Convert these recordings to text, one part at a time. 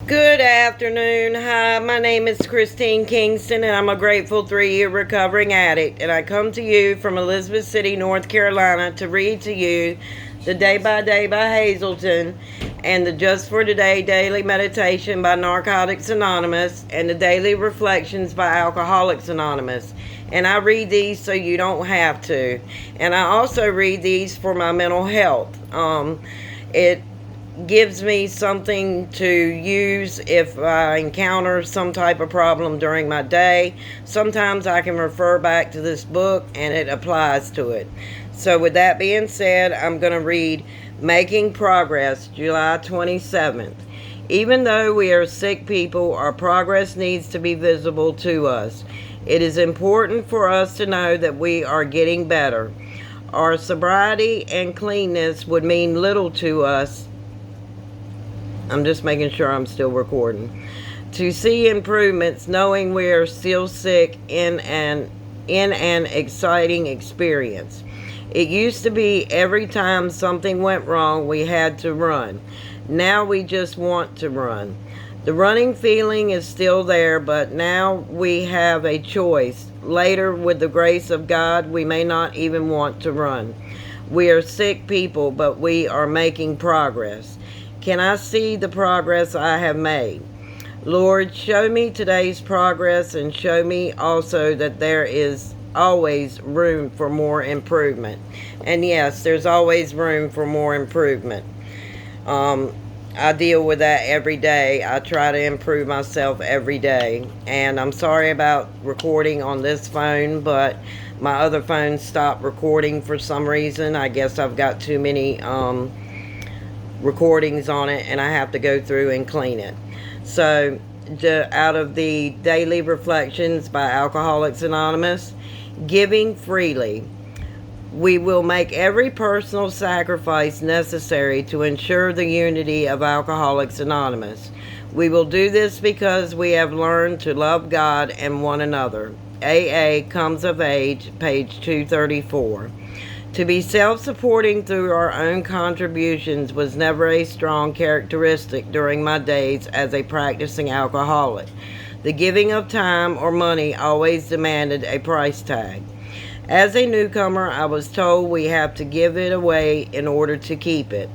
Good afternoon. Hi, my name is Christine Kingston, and I'm a grateful 3-year recovering addict. And I come to you from Elizabeth City, North Carolina, to read to you the Day by Day by Hazelton, and the Just for Today Daily Meditation by Narcotics Anonymous, and the Daily Reflections by Alcoholics Anonymous. And I read these so you don't have to. And I also read these for my mental health. It gives me something to use if I encounter some type of problem during my day. Sometimes I can refer back to this book and it applies to it. So with that being said, I'm going to read Making Progress, July 27th. Even though we are sick people, our progress needs to be visible to us. It is important for us to know that we are getting better. Our sobriety and cleanness would mean little to us. I'm just making sure I'm still recording. To see improvements, knowing we are still sick in an exciting experience. It used to be every time something went wrong, we had to run. Now we just want to run. The running feeling is still there, but now we have a choice. Later, with the grace of God, we may not even want to run. We are sick people, but we are making progress. Can I see the progress I have made? Lord, show me today's progress and show me also that there is always room for more improvement. And yes, there's always room for more improvement. I deal with that every day. I try to improve myself every day. And I'm sorry about recording on this phone, but my other phone stopped recording for some reason. I guess I've got too many recordings on it and I have to go through and clean it. So out of the Daily Reflections by Alcoholics Anonymous, giving freely. We will make every personal sacrifice necessary to ensure the unity of Alcoholics Anonymous. We will do this because we have learned to love God and one another. AA Comes of Age, page 234. To be self-supporting through our own contributions was never a strong characteristic during my days as a practicing alcoholic. The giving of time or money always demanded a price tag. As a newcomer, I was told we have to give it away in order to keep it.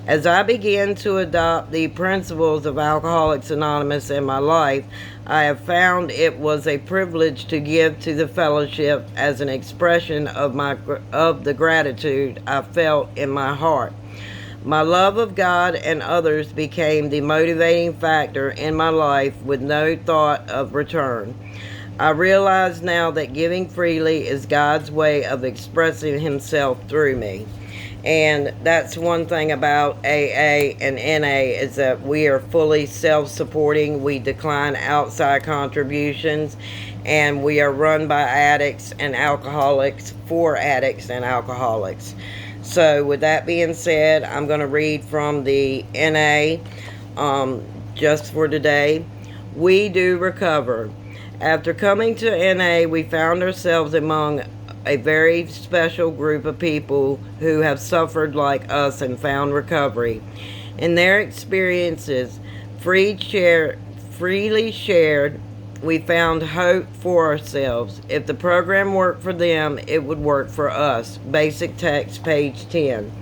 As I began to adopt the principles of Alcoholics Anonymous in my life, I have found it was a privilege to give to the fellowship as an expression of the gratitude I felt in my heart. My love of God and others became the motivating factor in my life with no thought of return. I realize now that giving freely is God's way of expressing Himself through me. And that's one thing about AA and NA is that we are fully self-supporting. We decline outside contributions, and we are run by addicts and alcoholics for addicts and alcoholics. So with that being said, I'm going to read from the NA, Just for Today. We do recover. After coming to NA, we found ourselves among a very special group of people who have suffered like us and found recovery. In their experiences, freely shared, we found hope for ourselves. If the program worked for them, it would work for us. Basic text, page 10.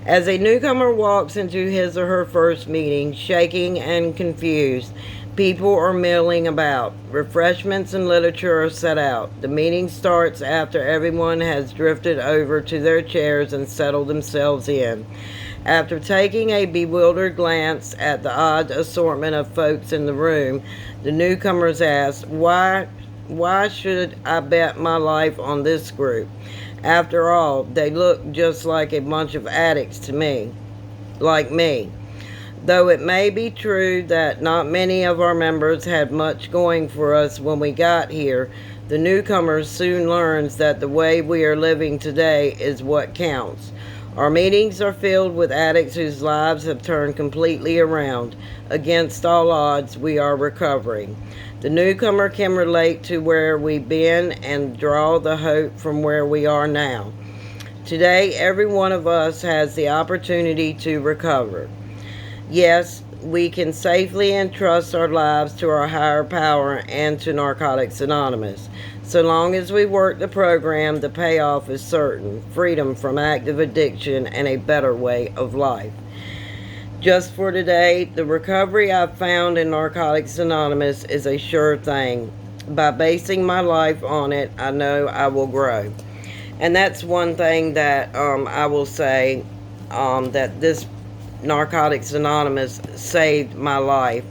As a newcomer walks into his or her first meeting, shaking and confused, people are milling about. Refreshments and literature are set out. The meeting starts after everyone has drifted over to their chairs and settled themselves in. After taking a bewildered glance at the odd assortment of folks in the room, the newcomers ask, why should I bet my life on this group? After all, they look just like a bunch of addicts to me, like me. Though it may be true that not many of our members had much going for us when we got here, the newcomers soon learns that the way we are living today is what counts. Our meetings are filled with addicts whose lives have turned completely around. Against all odds, we are recovering. The newcomer can relate to where we've been and draw the hope from where we are now. Today, every one of us has the opportunity to recover. Yes, we can safely entrust our lives to our higher power and to Narcotics Anonymous. So long as we work the program, the payoff is certain: freedom from active addiction and a better way of life. Just for today, the recovery I've found in Narcotics Anonymous is a sure thing. By basing my life on it, I know I will grow. And that's one thing that I will say, that this Narcotics Anonymous saved my life.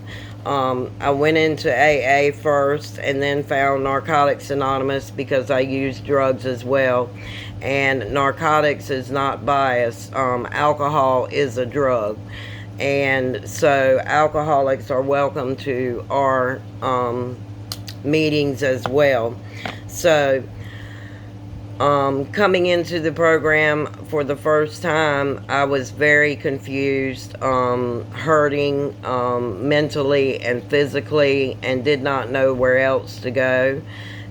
I went into AA first and then found Narcotics Anonymous because I used drugs as well. And narcotics is not biased. Alcohol is a drug. And so alcoholics are welcome to our meetings as well. So coming into the program for the first time, I was very confused, hurting mentally and physically, and did not know where else to go.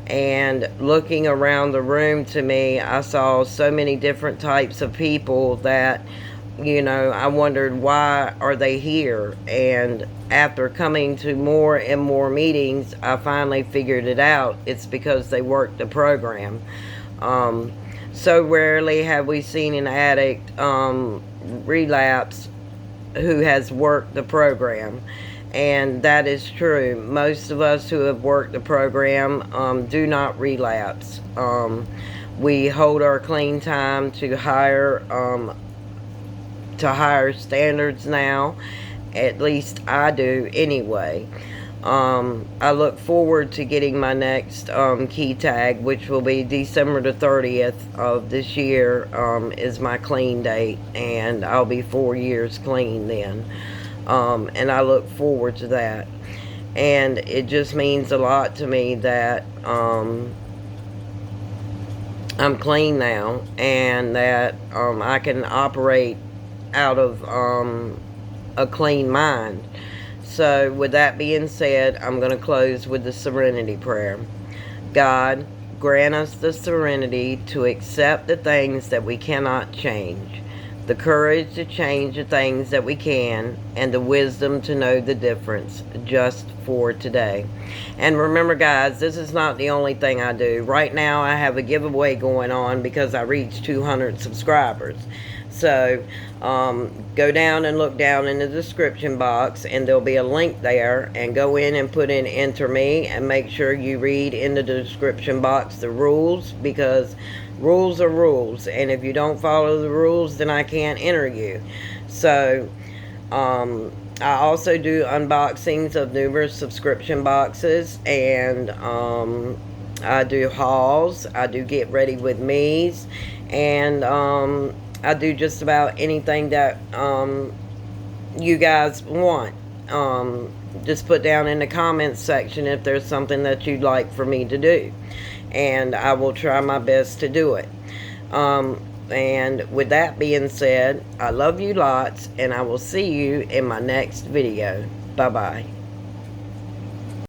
And looking around the room, to me, I saw so many different types of people that, you know, I wondered, why are they here? And after coming to more and more meetings, I finally figured it out. It's because they worked the program. So rarely have we seen an addict relapse who has worked the program. And that is true. Most of us who have worked the program do not relapse. We hold our clean time to higher standards now. At least I do anyway. I look forward to getting my next key tag, which will be December the 30th of this year, is my clean date, and I'll be 4 years clean then. And I look forward to that. And it just means a lot to me that I'm clean now, and that I can operate out of a clean mind. So with that being said, I'm going to close with the serenity prayer. God, grant us the serenity to accept the things that we cannot change, the courage to change the things that we can, and the wisdom to know the difference just for today. And remember, guys, this is not the only thing I do. Right now I have a giveaway going on because I reached 200 subscribers. So go down and look down in the description box, and there'll be a link there, and go in and put in enter me, and make sure you read in the description box the rules, because rules are rules, and if you don't follow the rules, then I can't enter you. So I also do unboxings of numerous subscription boxes, and I do hauls, I do get ready with me's, and I do just about anything that you guys want. Just put down in the comments section if there's something that you'd like for me to do, and I will try my best to do it. And with that being said, I love you lots, and I will see you in my next video. Bye bye.